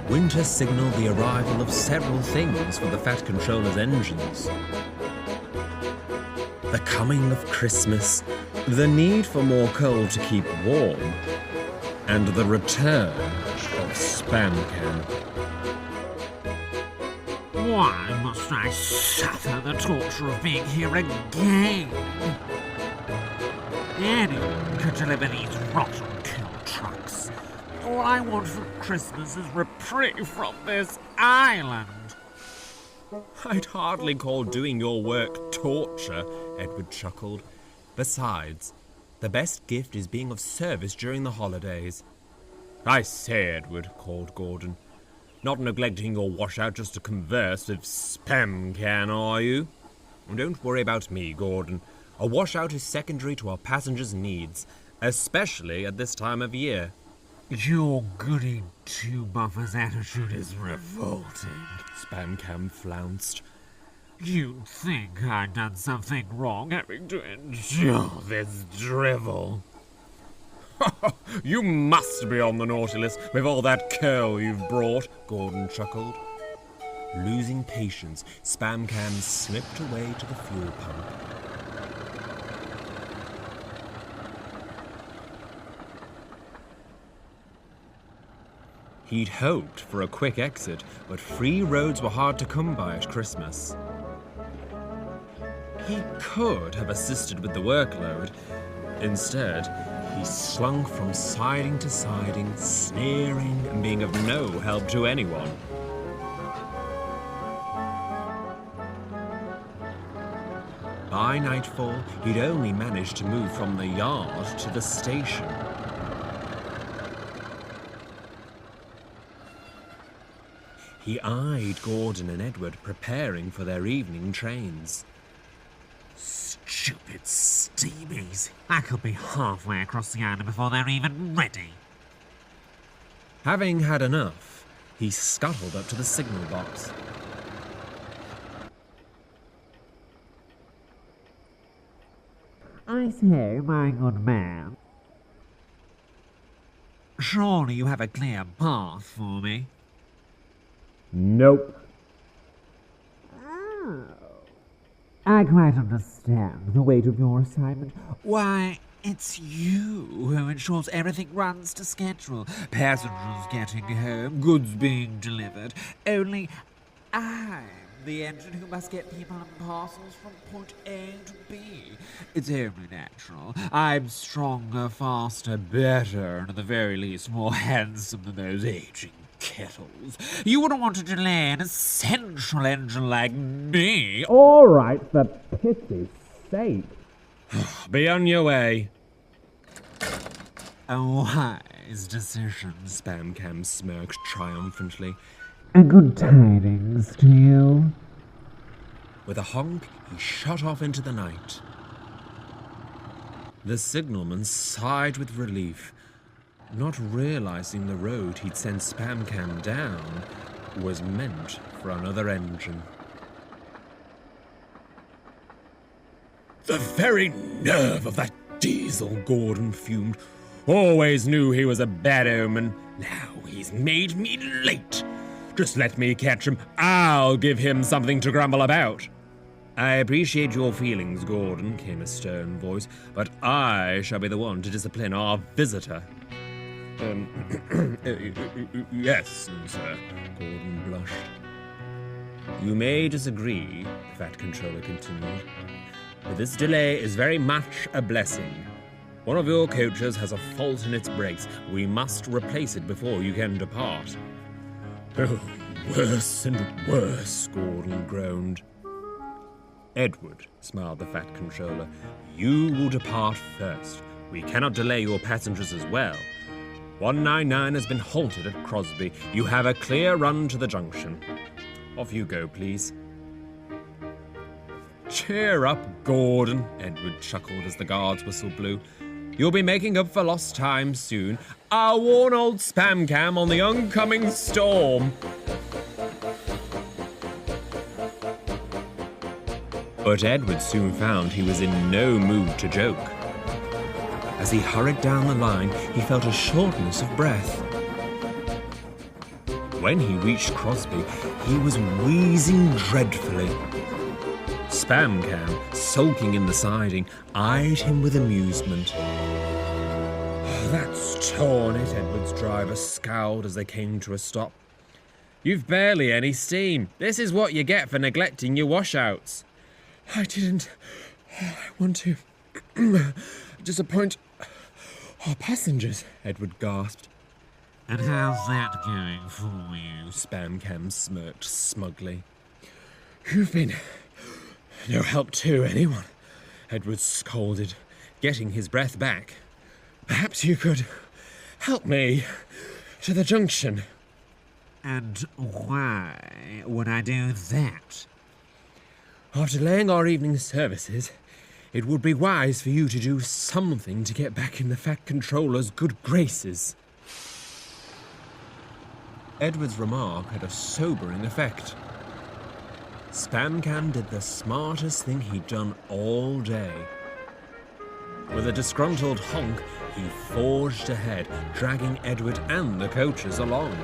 Winter signalled the arrival of several things for the Fat Controller's engines. The coming of Christmas, the need for more coal to keep warm, and the return of Spam Cam. Why must I suffer the torture of being here again? Anyone could deliver these rotten kill trucks. All I want for Christmas is reprieve from this island. I'd hardly call doing your work torture, Edward chuckled. Besides, the best gift is being of service during the holidays. I say, Edward, called Gordon. Not neglecting your washout just to converse with Spam Can, are you? Don't worry about me, Gordon. A washout is secondary to our passengers' needs, especially at this time of year. Your goody two-buffer's attitude is revolting, Spam Cam flounced. You'd think I'd done something wrong having to endure this drivel. You must be on the naughty list with all that coal you've brought, Gordon chuckled. Losing patience, Spam Cam slipped away to the fuel pump. He'd hoped for a quick exit, but free roads were hard to come by at Christmas. He could have assisted with the workload. Instead, he slunk from siding to siding, sneering and being of no help to anyone. By nightfall, he'd only managed to move from the yard to the station. He eyed Gordon and Edward preparing for their evening trains. Stupid steamies. I could be halfway across the island before they're even ready. Having had enough, he scuttled up to the signal box. I say, my good man. Surely you have a clear path for me. Nope. Oh. I quite understand the weight of your assignment. Why, it's you who ensures everything runs to schedule. Passengers getting home, goods being delivered. Only I'm the engine who must get people and parcels from point A to B. It's only natural. I'm stronger, faster, better, and at the very least more handsome than those aging kettles. You wouldn't want to delay an essential engine like me. All right, for pity's sake. Be on your way. A wise decision. Spam Cam smirked triumphantly. And good tidings to you. With a honk, he shot off into the night. The signalman sighed with relief, not realizing the road he'd sent Spam Cam down was meant for another engine. The very nerve of that diesel, Gordon fumed. Always knew he was a bad omen. Now he's made me late. Just let me catch him. I'll give him something to grumble about. I appreciate your feelings, Gordon, came a stern voice, but I shall be the one to discipline our visitor. Yes, sir, Gordon blushed. You may disagree, the Fat Controller continued, but this delay is very much a blessing. One of your coaches has a fault in its brakes. We must replace it before you can depart. Oh, worse and worse, Gordon groaned. Edward, smiled the Fat Controller, you will depart first. We cannot delay your passengers as well. 199 has been halted at Crosby. You have a clear run to the junction. Off you go, please. Cheer up, Gordon, Edward chuckled as the guard's whistle blew. You'll be making up for lost time soon. I'll warn old Spam Cam on the oncoming storm. But Edward soon found he was in no mood to joke. As he hurried down the line, he felt a shortness of breath. When he reached Crosby, he was wheezing dreadfully. Spamcam, sulking in the siding, eyed him with amusement. "That's torn it," Edward's driver scowled as they came to a stop. "You've barely any steam. This is what you get for neglecting your washouts." "I didn't want to disappoint our passengers," Edward gasped. And how's that going for you? Spamcam smirked smugly. "You've been no help to anyone," Edward scolded, getting his breath back. "Perhaps you could help me to the junction." And why would I do that? "After delaying our evening services, it would be wise for you to do something to get back in the Fat Controller's good graces." Edward's remark had a sobering effect. Spamcam did the smartest thing he'd done all day. With a disgruntled honk, he forged ahead, dragging Edward and the coaches along.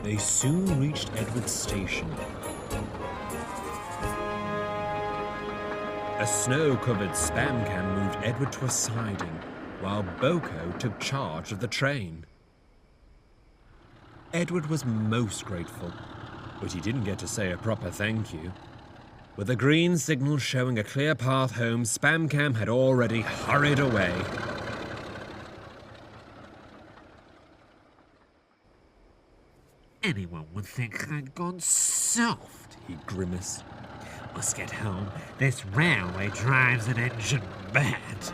They soon reached Edward's station. A snow-covered Spamcam moved Edward to a siding, while Boko took charge of the train. Edward was most grateful, but he didn't get to say a proper thank you. With a green signal showing a clear path home, Spamcam had already hurried away. Anyone would think I'd gone soft, he grimaced. Must get home. This railway drives an engine mad.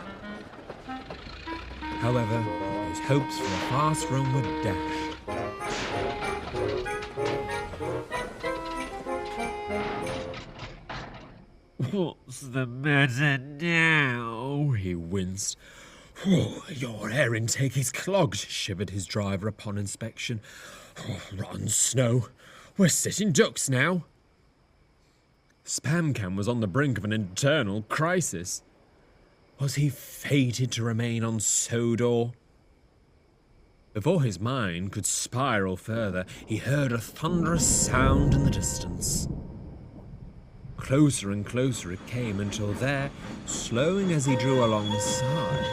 However, his hopes for a fast run were dashed. What's the matter now? He winced. "Oh, your air intake is clogged," shivered his driver upon inspection. "Oh, rotten snow. We're sitting ducks now." Spamcam was on the brink of an internal crisis. Was he fated to remain on Sodor? Before his mind could spiral further, he heard a thunderous sound in the distance. Closer and closer it came until there, slowing as he drew alongside,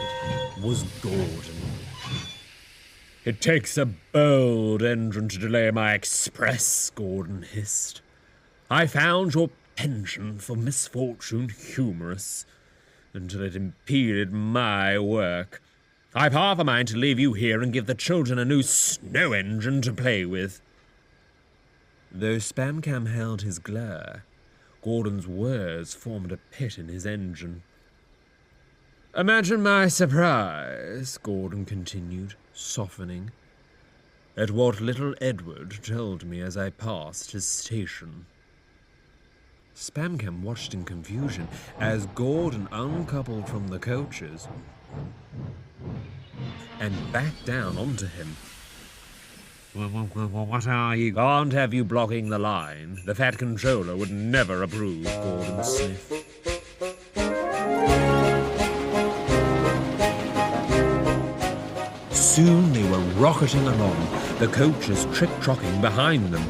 was Gordon. "It takes a bold engine to delay my express," Gordon hissed. "I found your penchant for misfortune humorous until it impeded my work. I've half a mind to leave you here and give the children a new snow engine to play with." Though Spamcam held his glare, Gordon's words formed a pit in his engine. "Imagine my surprise," Gordon continued, softening, "at what little Edward told me as I passed his station." Spamcam watched in confusion as Gordon uncoupled from the coaches and backed down onto him. What are you? "Can't have you blocking the line. The Fat Controller would never approve," Gordon sniffed. Soon they were rocketing along, the coaches trick-trocking behind them.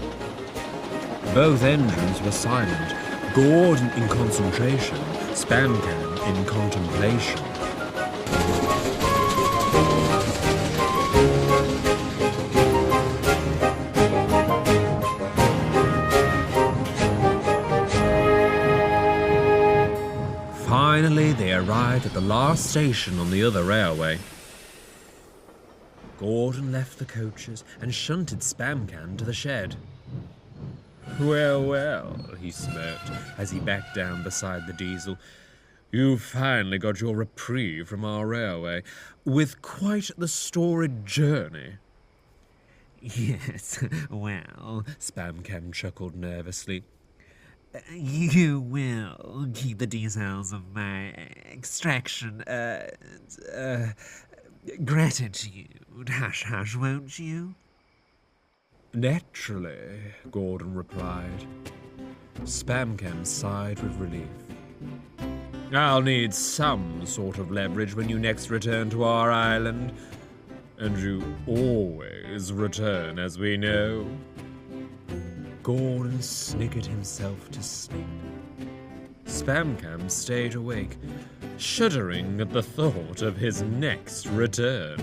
Both engines were silent, Gordon in concentration, Spamcam in contemplation. Finally, they arrived at the last station on the other railway. Gordon left the coaches and shunted Spamcam to the shed. "Well, well," he smirked as he backed down beside the diesel. "You've finally got your reprieve from our railway, with quite the storied journey." Yes, well, Spamcam chuckled nervously. you will keep the details of my extraction, gratitude, hush, won't you? Naturally, Gordon replied. Spamcam sighed with relief. I'll need some sort of leverage when you next return to our island. And you always return, as we know. Gordon sniggered himself to sleep. Spamcam stayed awake, shuddering at the thought of his next return.